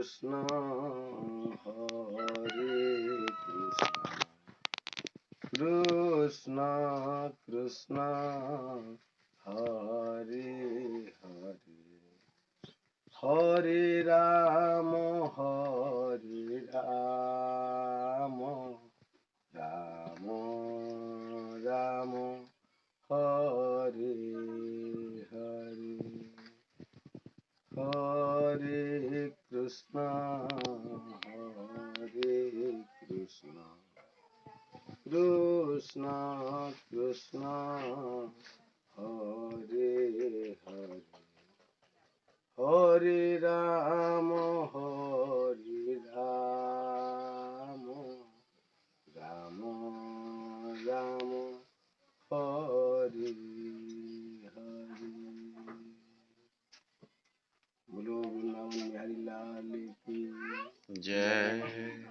Krishna Krishna Hare Hare Hare Rama Rama Rama Hare Hare Hare Krishna Krishna Krishna Hare Hare Hare Rama Rama Rama Hare Hare बोलो वृंदावन बिहारी लाल की जय।